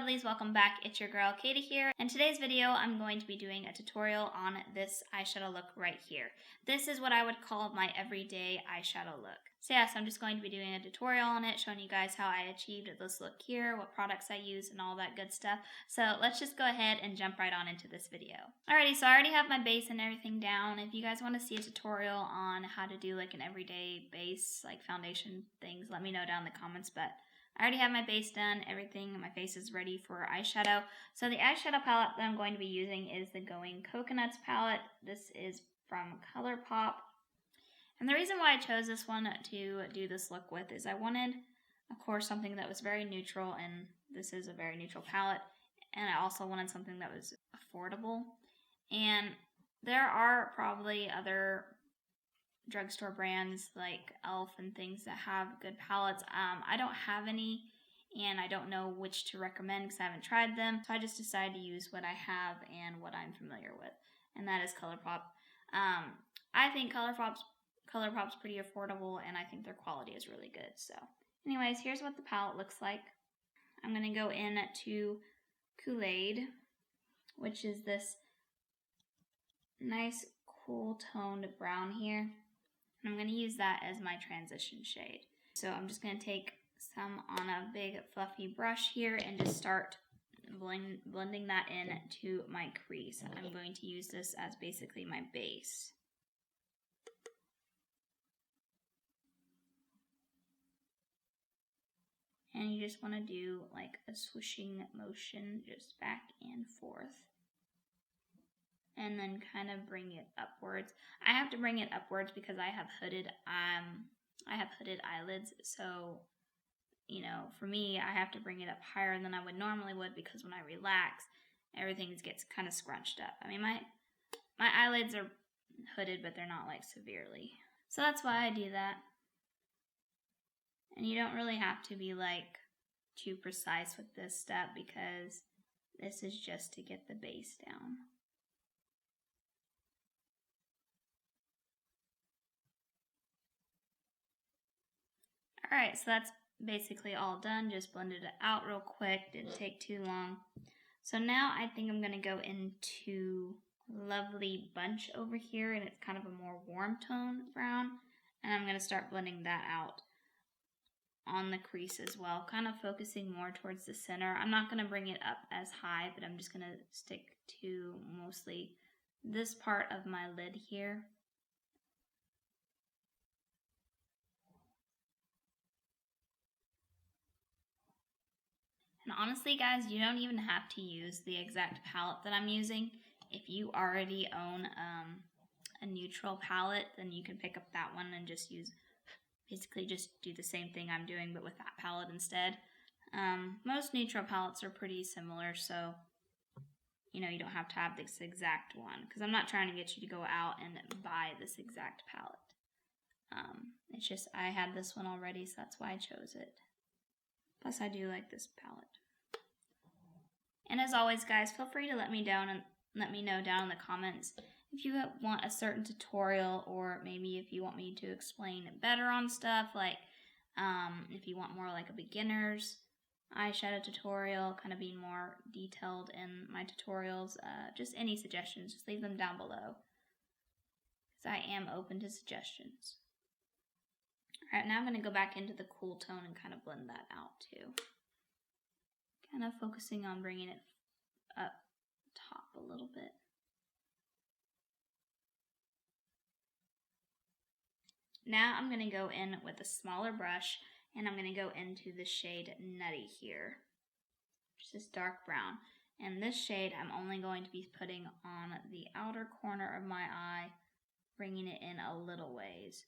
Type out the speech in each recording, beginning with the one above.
lovelies, welcome back. It's your girl Katie here. In today's video, I'm going to be doing a tutorial on this eyeshadow look right here. This is what I would call my everyday eyeshadow look. So yes, I'm just going to be doing a tutorial on it, showing you guys how I achieved this look here, what products I use, and all that good stuff. So let's just go ahead and jump right on into this video. Alrighty, so I already have my base and everything down. If you guys want to see a tutorial on how to do like an everyday base, like foundation things, let me know down in the comments, but I already have my base done, everything, my face is ready for eyeshadow. So the eyeshadow palette that I'm going to be using is the Going Coconuts palette. This is from ColourPop. And the reason why I chose this one to do this look with is I wanted, of course, something that was very neutral, and this is a very neutral palette. And I also wanted something that was affordable. And there are probably other drugstore brands like e.l.f. and things that have good palettes. I don't have any, and I don't know which to recommend because I haven't tried them. So I just decided to use what I have and what I'm familiar with, and that is ColourPop. I think ColourPop's pretty affordable, and I think their quality is really good. So anyways, here's what the palette looks like. I'm going to go in to Kool-Aid, which is this nice cool toned brown here. And I'm going to use that as my transition shade. So I'm just going to take some on a big fluffy brush here and just start blending that in to my crease. I'm going to use this as basically my base. And you just want to do like a swooshing motion just back and forth. And then kind of bring it upwards. I have to bring it upwards because I have hooded eyelids, so you know, for me, I have to bring it up higher than I would normally because when I relax, everything gets kind of scrunched up. I mean, my eyelids are hooded, but they're not like severely. So that's why I do that. And you don't really have to be like too precise with this step because this is just to get the base down. Alright, so that's basically all done. Just blended it out real quick. Didn't take too long. So now I think I'm going to go into Lovely Bunch over here, and it's kind of a more warm tone brown. And I'm going to start blending that out on the crease as well, kind of focusing more towards the center. I'm not going to bring it up as high, but I'm just going to stick to mostly this part of my lid here. And honestly, guys, you don't even have to use the exact palette that I'm using. If you already own a neutral palette, then you can pick up that one and just use, basically just do the same thing I'm doing, but with that palette instead. Most neutral palettes are pretty similar, so you know, you don't have to have this exact one, because I'm not trying to get you to go out and buy this exact palette. It's just I had this one already, so that's why I chose it. Plus, I do like this palette. And as always, guys, feel free to let me know down in the comments if you want a certain tutorial, or maybe if you want me to explain it better on stuff, like if you want more like a beginner's eyeshadow tutorial, kind of being more detailed in my tutorials. Just any suggestions, just leave them down below, because I am open to suggestions. Alright, now I'm going to go back into the cool tone and kind of blend that out too. Kind of focusing on bringing it up top a little bit. Now I'm going to go in with a smaller brush, and I'm going to go into the shade Nutty here, which is this dark brown. And this shade I'm only going to be putting on the outer corner of my eye, bringing it in a little ways.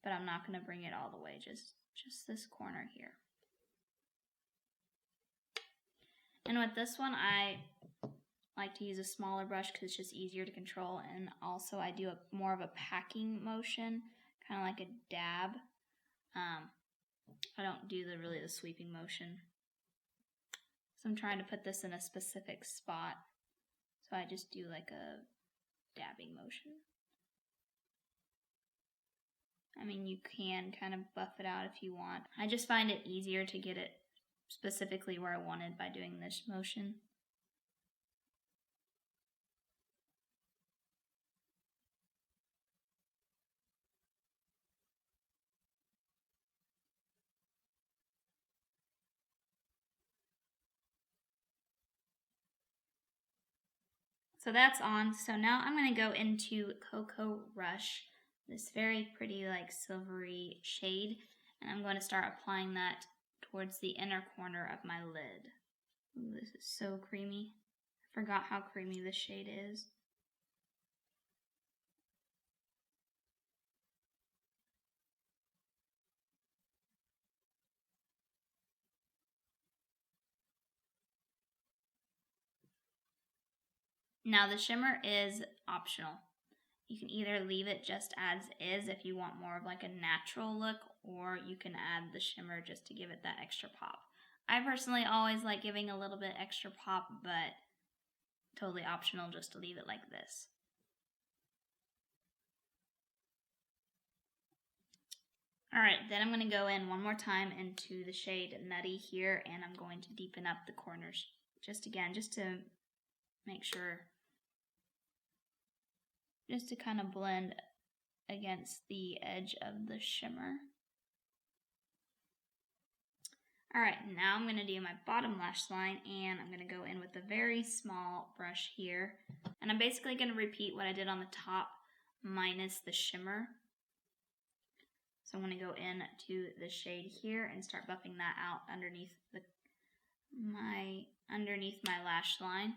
But I'm not going to bring it all the way, just this corner here. And with this one, I like to use a smaller brush because it's just easier to control, and also I do more of a packing motion, kind of like a dab. I don't do really the sweeping motion. So I'm trying to put this in a specific spot, so I just do like a dabbing motion. I mean, you can kind of buff it out if you want. I just find it easier to get it specifically where I wanted by doing this motion. So that's on. So now I'm going to go into Cocoa Rush, this very pretty like silvery shade, and I'm going to start applying that towards the inner corner of my lid. Ooh, this is so creamy. I forgot how creamy this shade is. Now the shimmer is optional. You can either leave it just as is if you want more of like a natural look, or you can add the shimmer just to give it that extra pop. I personally always like giving a little bit extra pop, but totally optional just to leave it like this. Alright, then I'm going to go in one more time into the shade Nutty here, and I'm going to deepen up the corners just to make sure, just to kind of blend against the edge of the shimmer. Alright, now I'm going to do my bottom lash line, and I'm going to go in with a very small brush here. And I'm basically going to repeat what I did on the top minus the shimmer. So I'm going to go in to the shade here and start buffing that out underneath my lash line.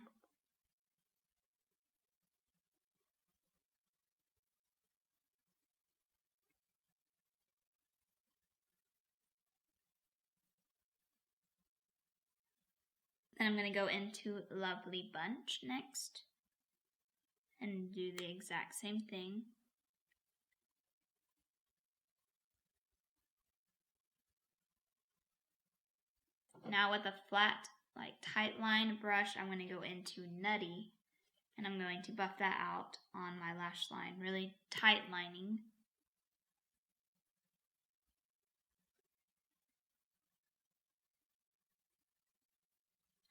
Then I'm going to go into Lovely Bunch next and do the exact same thing. Now with a flat, like tight line brush, I'm going to go into Nutty, and I'm going to buff that out on my lash line, really tight lining.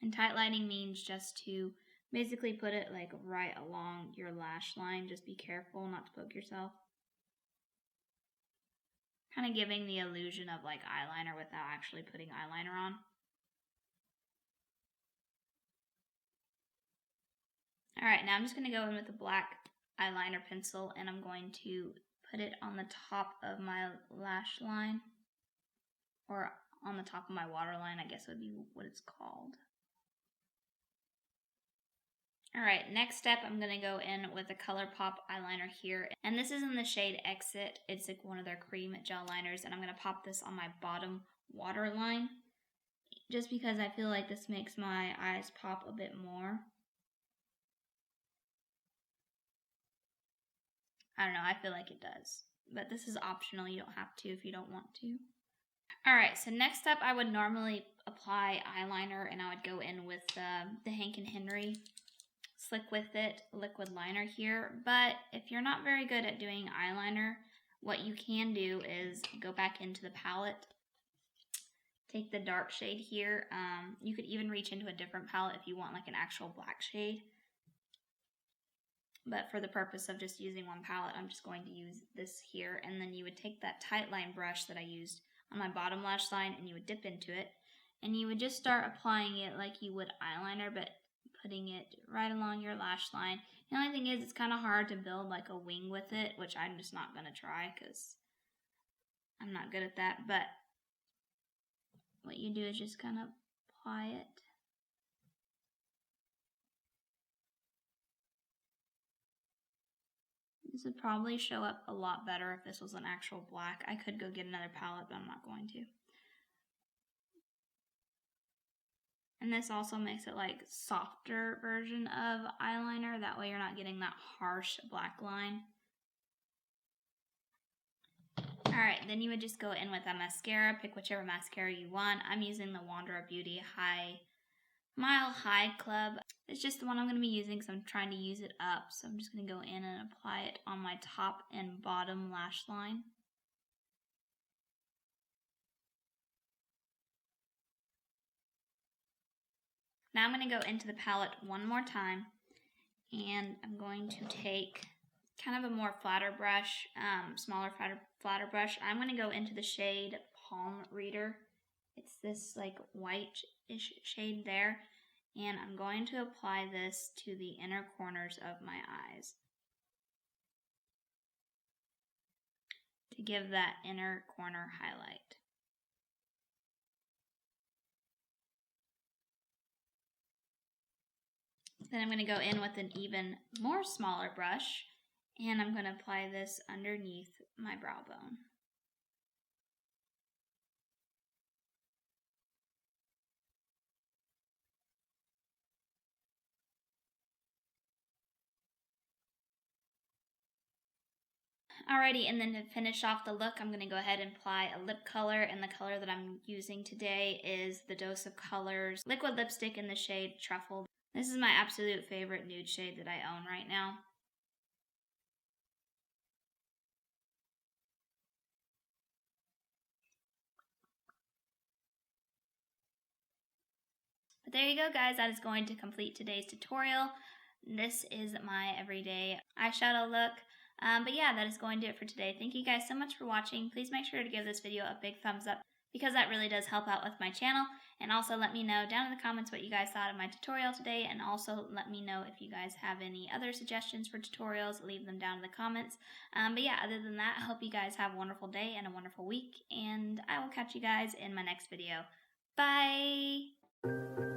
And tight lining means just to basically put it like right along your lash line. Just be careful not to poke yourself. Kind of giving the illusion of like eyeliner without actually putting eyeliner on. Alright, now I'm just going to go in with a black eyeliner pencil, and I'm going to put it on the top of my lash line, or on the top of my waterline, I guess would be what it's called. Alright, next step, I'm going to go in with a ColourPop eyeliner here. And this is in the shade Exit. It's like one of their cream gel liners. And I'm going to pop this on my bottom waterline, just because I feel like this makes my eyes pop a bit more. I don't know, I feel like it does. But this is optional. You don't have to if you don't want to. Alright, so next up, I would normally apply eyeliner, and I would go in with the Hank & Henry Slick With It liquid liner here. But if you're not very good at doing eyeliner, what you can do is go back into the palette, take the dark shade here. You could even reach into a different palette if you want like an actual black shade. But for the purpose of just using one palette, I'm just going to use this here. And then you would take that tight line brush that I used on my bottom lash line, and you would dip into it. And you would just start applying it like you would eyeliner, but putting it right along your lash line. The only thing is, it's kind of hard to build like a wing with it, which I'm just not going to try because I'm not good at that. But what you do is just kind of apply it. This would probably show up a lot better if this was an actual black. I could go get another palette, but I'm not going to. And this also makes it like softer version of eyeliner. That way you're not getting that harsh black line. Alright, then you would just go in with a mascara. Pick whichever mascara you want. I'm using the Wander Beauty Mile High Club. It's just the one I'm going to be using because I'm trying to use it up. So I'm just going to go in and apply it on my top and bottom lash line. Now I'm going to go into the palette one more time, and I'm going to take kind of a more flatter brush, smaller flatter brush. I'm going to go into the shade Palm Reader. It's this like white-ish shade there, and I'm going to apply this to the inner corners of my eyes to give that inner corner highlight. Then I'm going to go in with an even more smaller brush, and I'm going to apply this underneath my brow bone. Alrighty, and then to finish off the look, I'm going to go ahead and apply a lip color, and the color that I'm using today is the Dose of Colors liquid lipstick in the shade Truffle. This is my absolute favorite nude shade that I own right now. But there you go, guys. That is going to complete today's tutorial. This is my everyday eyeshadow look. But yeah, that is going to do it for today. Thank you guys so much for watching. Please make sure to give this video a big thumbs up because that really does help out with my channel. And also let me know down in the comments what you guys thought of my tutorial today. And also let me know if you guys have any other suggestions for tutorials. Leave them down in the comments. But yeah, other than that, I hope you guys have a wonderful day and a wonderful week. And I will catch you guys in my next video. Bye!